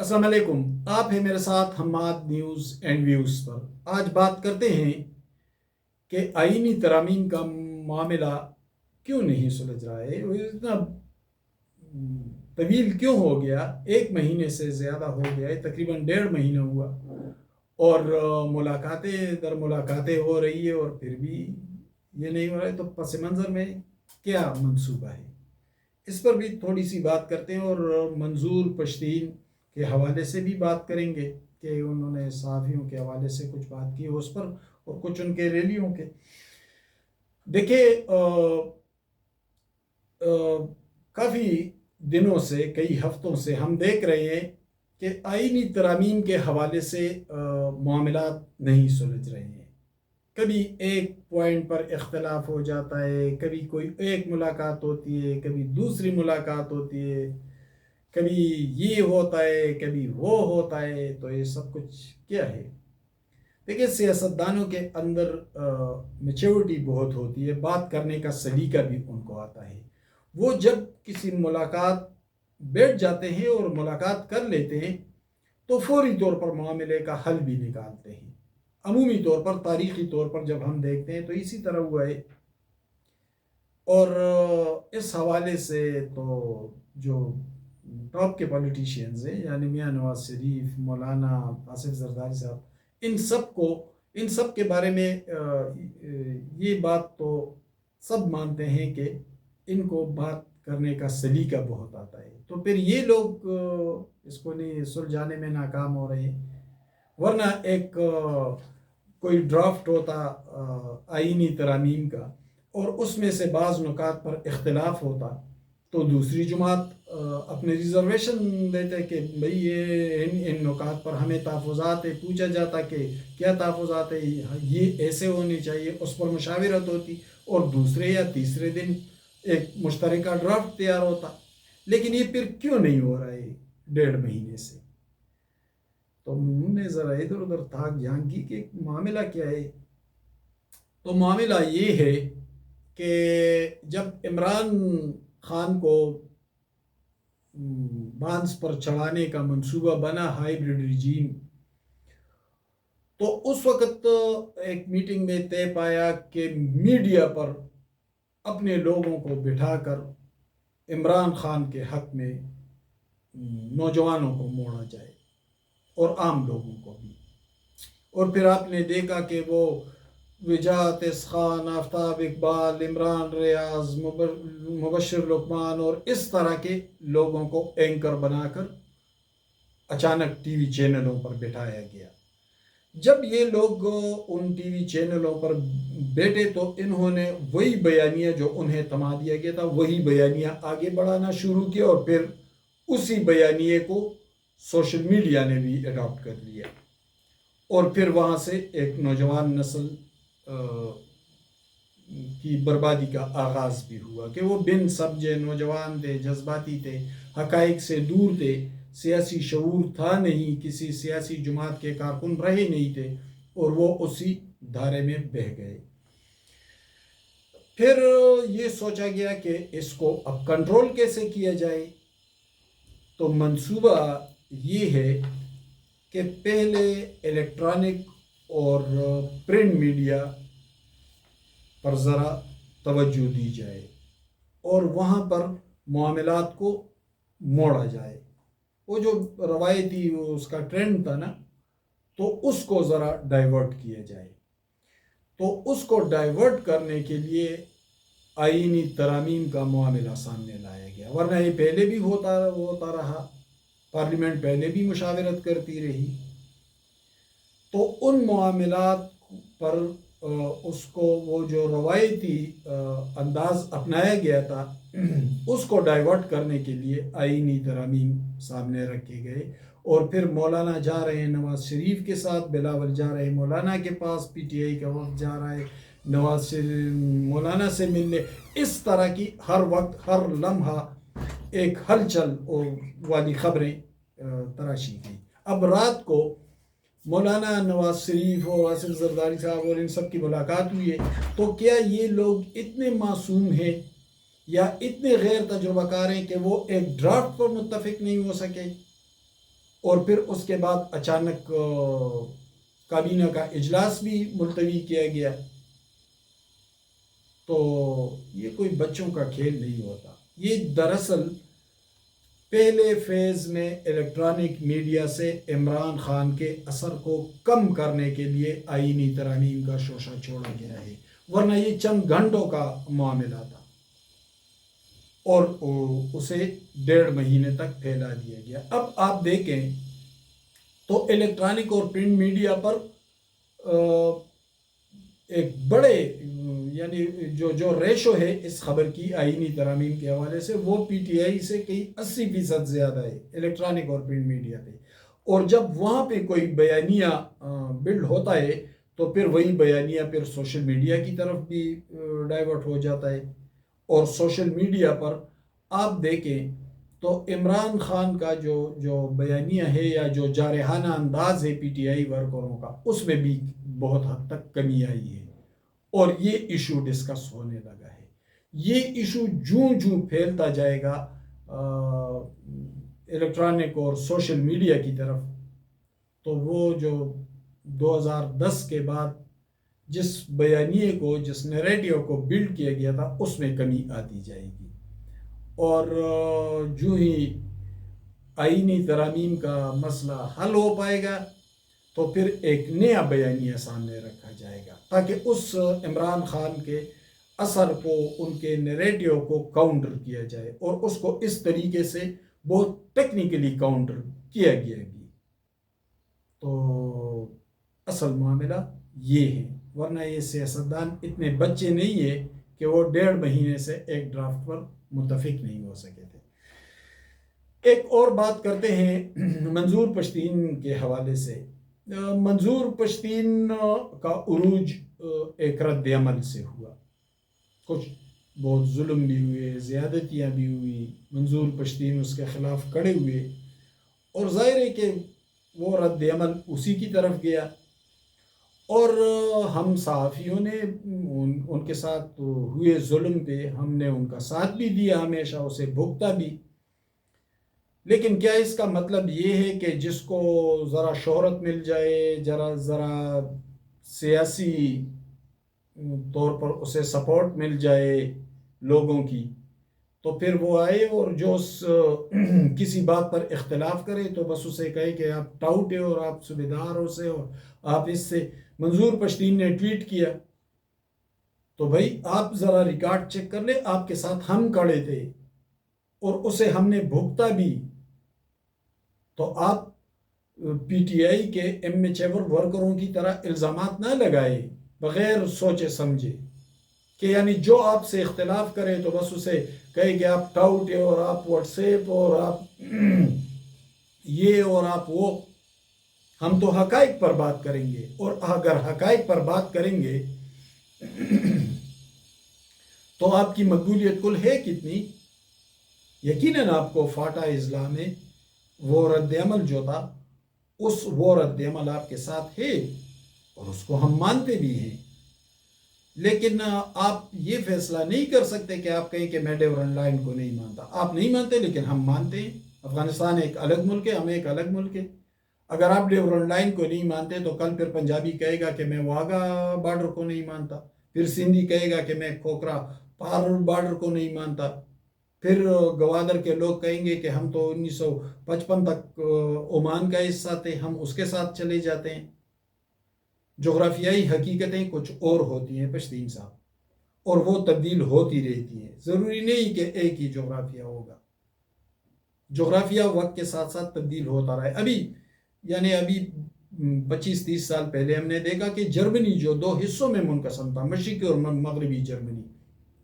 السلام علیکم، آپ ہیں میرے ساتھ حماد نیوز اینڈ ویوز پر۔ آج بات کرتے ہیں کہ آئینی ترامیم کا معاملہ کیوں نہیں سلجھ رہا ہے، وہ اتنا طویل کیوں ہو گیا، 1 مہینے سے زیادہ ہو گیا ہے، تقریباً 1.5 مہینہ ہوا اور ملاقاتیں در ملاقاتیں ہو رہی ہے اور پھر بھی یہ نہیں ہو رہا ہے۔ تو پس منظر میں کیا منصوبہ ہے، اس پر بھی تھوڑی سی بات کرتے ہیں اور منظور پشتین کے حوالے سے بھی بات کریں گے کہ انہوں نے صحافیوں کے حوالے سے کچھ بات کی اس پر اور کچھ ان کے ریلیوں کے۔ دیکھیں، کافی دنوں سے، کئی ہفتوں سے ہم دیکھ رہے ہیں کہ آئینی ترامیم کے حوالے سے معاملات نہیں سلجھ رہے ہیں۔ کبھی ایک پوائنٹ پر اختلاف ہو جاتا ہے، کبھی کوئی ایک ملاقات ہوتی ہے، کبھی دوسری ملاقات ہوتی ہے، کبھی یہ ہوتا ہے، کبھی وہ ہوتا ہے۔ تو یہ سب کچھ کیا ہے؟ دیکھیں، سیاستدانوں کے اندر میچورٹی بہت ہوتی ہے، بات کرنے کا سلیقہ بھی ان کو آتا ہے۔ وہ جب کسی ملاقات بیٹھ جاتے ہیں اور ملاقات کر لیتے ہیں تو فوری طور پر معاملے کا حل بھی نکالتے ہیں۔ عمومی طور پر، تاریخی طور پر جب ہم دیکھتے ہیں تو اسی طرح ہوا ہے۔ اور اس حوالے سے تو جو ٹاپ کے پولیٹیشینز ہیں، یعنی میاں نواز شریف، مولانا آصف زرداری صاحب، ان سب کے بارے میں یہ بات تو سب مانتے ہیں کہ ان کو بات کرنے کا سلیقہ بہت آتا ہے۔ تو پھر یہ لوگ اس کو نہیں سلجھانے میں ناکام ہو رہے ہیں، ورنہ ایک کوئی ڈرافٹ ہوتا آئینی ترامیم کا اور اس میں سے بعض نکات پر اختلاف ہوتا تو دوسری جماعت اپنے ریزرویشن دیتے کہ بھئی یہ ان نکات پر ہمیں تحفظات ہے، پوچھا جاتا کہ کیا تحفظات ہے، یہ ایسے ہونے چاہیے، اس پر مشاورت ہوتی اور دوسرے یا تیسرے دن ایک مشترکہ ڈرافٹ تیار ہوتا۔ لیکن یہ پھر کیوں نہیں ہو رہا ہے 1.5 مہینے سے؟ تو ہم نے ذرا ادھر ادھر تھاک جھانک کی کہ معاملہ کیا ہے۔ تو معاملہ یہ ہے کہ جب عمران خان کو بانس پر چڑھانے کا منصوبہ بنا ہائیبریڈ رجیم، تو اس وقت ایک میٹنگ میں طے پایا کہ میڈیا پر اپنے لوگوں کو بٹھا کر عمران خان کے حق میں نوجوانوں کو موڑا جائے اور عام لوگوں کو بھی۔ اور پھر آپ نے دیکھا کہ وہ وجاہت اسخان، آفتاب اقبال، عمران ریاض، مبشر لقمان اور اس طرح کے لوگوں کو اینکر بنا کر اچانک ٹی وی چینلوں پر بٹھایا گیا۔ جب یہ لوگ ان ٹی وی چینلوں پر بیٹھے تو انہوں نے وہی بیانیہ جو انہیں تما دیا گیا تھا، وہی بیانیہ آگے بڑھانا شروع کیا اور پھر اسی بیانیے کو سوشل میڈیا نے بھی اڈاپٹ کر لیا اور پھر وہاں سے ایک نوجوان نسل کی بربادی کا آغاز بھی ہوا کہ وہ بن سمجھے نوجوان تھے، جذباتی تھے، حقائق سے دور تھے، سیاسی شعور تھا نہیں، کسی سیاسی جماعت کے کارکن رہے نہیں تھے اور وہ اسی دھارے میں بہہ گئے۔ پھر یہ سوچا گیا کہ اس کو اب کنٹرول کیسے کیا جائے۔ تو منصوبہ یہ ہے کہ پہلے الیکٹرانک اور پرنٹ میڈیا پر ذرا توجہ دی جائے اور وہاں پر معاملات کو موڑا جائے۔ وہ جو روایتی اس کا ٹرینڈ تھا نا، تو اس کو ذرا ڈائیورٹ کیا جائے۔ تو اس کو ڈائیورٹ کرنے کے لیے آئینی ترامیم کا معاملہ سامنے لایا گیا، ورنہ یہ پہلے بھی ہوتا رہا، پارلیمنٹ پہلے بھی مشاورت کرتی رہی۔ تو ان معاملات پر اس کو وہ جو روایتی انداز اپنایا گیا تھا اس کو ڈائیورٹ کرنے کے لیے آئینی ترامیم سامنے رکھے گئے اور پھر مولانا جا رہے ہیں نواز شریف کے ساتھ، بلاول جا رہے ہیں مولانا کے پاس، پی ٹی آئی کا وفد جا رہا ہے نواز شریف مولانا سے ملنے۔ اس طرح کی ہر وقت ہر لمحہ ایک ہلچل والی خبریں تراشی گئی۔ اب رات کو مولانا نواز شریف اور آصف زرداری صاحب اور ان سب کی ملاقات ہوئی ہے، تو کیا یہ لوگ اتنے معصوم ہیں یا اتنے غیر تجربہ کار ہیں کہ وہ ایک ڈرافٹ پر متفق نہیں ہو سکے؟ اور پھر اس کے بعد اچانک کابینہ کا اجلاس بھی ملتوی کیا گیا. تو یہ کوئی بچوں کا کھیل نہیں ہوتا. یہ دراصل پہلے فیز میں الیکٹرانک میڈیا سے عمران خان کے اثر کو کم کرنے کے لیے آئینی ترامیم کا شوشہ چھوڑا گیا ہے، ورنہ یہ چند گھنٹوں کا معاملہ تھا اور اسے 1.5 مہینے تک پھیلا دیا گیا. اب آپ دیکھیں تو الیکٹرانک اور پرنٹ میڈیا پر ایک بڑے یعنی جو ریشو ہے اس خبر کی آئینی ترامیم کے حوالے سے، وہ پی ٹی آئی سے کئی 80% زیادہ ہے الیکٹرانک اور پرنٹ میڈیا پہ. اور جب وہاں پہ کوئی بیانیہ بلڈ ہوتا ہے تو پھر وہی بیانیہ پھر سوشل میڈیا کی طرف بھی ڈائیورٹ ہو جاتا ہے. اور سوشل میڈیا پر آپ دیکھیں تو عمران خان کا جو بیانیہ ہے یا جو جارحانہ انداز ہے پی ٹی آئی ورکروں کا، اس میں بھی بہت حد تک کمی آئی ہے اور یہ ایشو ڈسکس ہونے لگا ہے. یہ ایشو جوں پھیلتا جائے گا الیکٹرانک اور سوشل میڈیا کی طرف، تو وہ جو 2010 کے بعد جس بیانیے کو، جس نیریٹیو کو بلڈ کیا گیا تھا، اس میں کمی آتی جائے گی. اور جو ہی آئینی ترامیم کا مسئلہ حل ہو پائے گا تو پھر ایک نیا بیانیہ سامنے رکھا جائے گا تاکہ اس عمران خان کے اثر کو، ان کے نیریٹیو کو کاؤنٹر کیا جائے، اور اس کو اس طریقے سے بہت ٹیکنیکلی کاؤنٹر کیا گیا گی. تو اصل معاملہ یہ ہے، ورنہ یہ سیاستدان اتنے بچے نہیں ہے کہ وہ 1.5 مہینے سے ایک ڈرافٹ پر متفق نہیں ہو سکے تھے. ایک اور بات کرتے ہیں منظور پشتین کے حوالے سے. منظور پشتین کا عروج ایک رد عمل سے ہوا. کچھ بہت ظلم بھی ہوئے، زیادتیاں بھی ہوئی، منظور پشتین اس کے خلاف کھڑے ہوئے، اور ظاہر ہے کہ وہ رد عمل اسی کی طرف گیا. اور ہم صحافیوں نے ان کے ساتھ ہوئے ظلم پہ ہم نے ان کا ساتھ بھی دیا، ہمیشہ اسے بھگتا بھی. لیکن کیا اس کا مطلب یہ ہے کہ جس کو ذرا شہرت مل جائے، ذرا سیاسی طور پر اسے سپورٹ مل جائے لوگوں کی، تو پھر وہ آئے اور جو کسی بات پر اختلاف کرے تو بس اسے کہے کہ آپ ٹاؤٹ ہے اور آپ صوبیدار ہو سے اور آپ اس سے. منظور پشتین نے ٹویٹ کیا تو بھائی آپ ذرا ریکارڈ چیک کر لیں، آپ کے ساتھ ہم کھڑے تھے اور اسے ہم نے بھگتا بھی. تو آپ پی ٹی آئی کے ایم ایچ ایور ورکروں کی طرح الزامات نہ لگائے بغیر سوچے سمجھے کہ یعنی جو آپ سے اختلاف کرے تو بس اسے کہے کہ آپ ٹاؤٹ ہے اور آپ واٹس ایپ اور آپ یہ اور آپ وہ. ہم تو حقائق پر بات کریں گے، اور اگر حقائق پر بات کریں گے تو آپ کی مقبولیت کل ہے کتنی؟ یقیناً آپ کو فاٹا اضلاع میں وہ رد عمل جو تھا، وہ رد عمل آپ کے ساتھ ہے اور اس کو ہم مانتے بھی ہیں. لیکن آپ یہ فیصلہ نہیں کر سکتے کہ آپ کہیں کہ میں ڈیورنڈ لائن کو نہیں مانتا. آپ نہیں مانتے لیکن ہم مانتے ہیں. افغانستان ایک الگ ملک ہے، ہم ایک الگ ملک ہے. اگر آپ ڈیورنڈ لائن کو نہیں مانتے تو کل پھر پنجابی کہے گا کہ میں واگا بارڈر کو نہیں مانتا، پھر سندھی کہے گا کہ میں کھوکھرا پار بارڈر کو نہیں مانتا، پھر گوادر کے لوگ کہیں گے کہ ہم تو 1955 تک عمان کا حصہ تھے، ہم اس کے ساتھ چلے جاتے ہیں. جغرافیائی حقیقتیں کچھ اور ہوتی ہیں پشتین صاحب، اور وہ تبدیل ہوتی رہتی ہیں. ضروری نہیں کہ ایک ہی جغرافیہ ہوگا. جغرافیہ وقت کے ساتھ ساتھ تبدیل ہوتا رہا ہے. ابھی 25-30 سال پہلے ہم نے دیکھا کہ جرمنی جو 2 حصوں میں منقسم تھا، مشرقی اور مغربی جرمنی،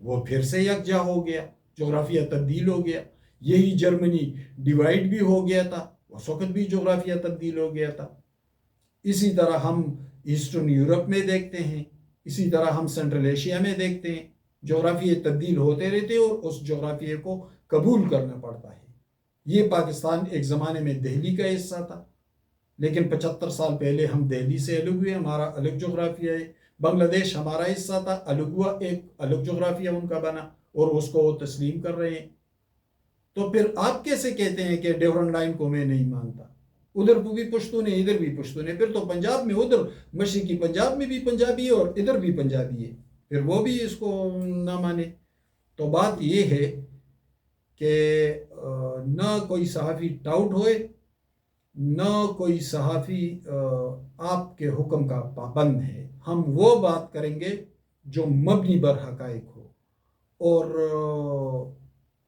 وہ پھر سے یکجا ہو گیا، جغرافیہ تبدیل ہو گیا. یہی جرمنی ڈیوائیڈ بھی ہو گیا تھا، اس وقت بھی جغرافیہ تبدیل ہو گیا تھا. اسی طرح ہم ایسٹرن یورپ میں دیکھتے ہیں، اسی طرح ہم سینٹرل ایشیا میں دیکھتے ہیں. جغرافیے تبدیل ہوتے رہتے ہیں اور اس جغرافیے کو قبول کرنا پڑتا ہے. یہ پاکستان ایک زمانے میں دہلی کا حصہ تھا، لیکن 75 سال پہلے ہم دہلی سے الگ ہوئے، ہمارا الگ جغرافیہ ہے. بنگلہ دیش ہمارا حصہ تھا، الگ ہوا، ایک الگ جغرافیہ ان کا بنا اور اس کو وہ تسلیم کر رہے ہیں. تو پھر آپ کیسے کہتے ہیں کہ ڈیورنڈ لائن کو میں نہیں مانتا؟ ادھر بھی پشتون ہے ادھر بھی پشتون ہے، پھر تو پنجاب میں ادھر مشرقی پنجاب میں بھی پنجابی ہے اور ادھر بھی پنجابی ہے، پھر وہ بھی اس کو نہ مانے۔ تو بات یہ ہے کہ نہ کوئی صحافی ٹاؤٹ ہوئے، نہ کوئی صحافی آپ کے حکم کا پابند ہے۔ ہم وہ بات کریں گے جو مبنی بر حقائق ہو، اور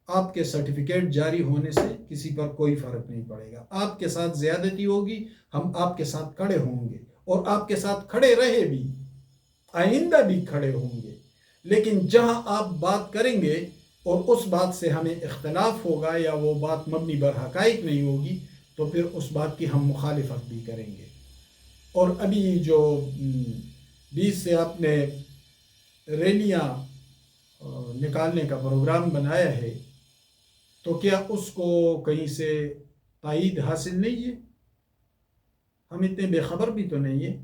آپ کے سرٹیفکیٹ جاری ہونے سے کسی پر کوئی فرق نہیں پڑے گا۔ آپ کے ساتھ زیادتی ہوگی، ہم آپ کے ساتھ کھڑے ہوں گے، اور آپ کے ساتھ کھڑے رہے بھی، آئندہ بھی کھڑے ہوں گے۔ لیکن جہاں آپ بات کریں گے اور اس بات سے ہمیں اختلاف ہوگا یا وہ بات مبنی بر حقائق نہیں ہوگی، تو پھر اس بات کی ہم مخالفت بھی کریں گے۔ اور ابھی جو 20 سے آپ نے ریلیاں نکالنے کا پروگرام بنایا ہے، تو کیا اس کو کہیں سے تائید حاصل نہیں ہے؟ ہم اتنے بے خبر بھی تو نہیں ہیں۔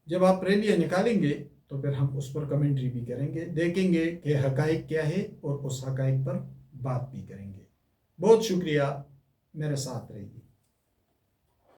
جب آپ ریلیاں نکالیں گے تو پھر ہم اس پر کمنٹری بھی کریں گے، دیکھیں گے کہ حقائق کیا ہے، اور اس حقائق پر بات بھی کریں گے۔ بہت شکریہ، میرے ساتھ رہیے۔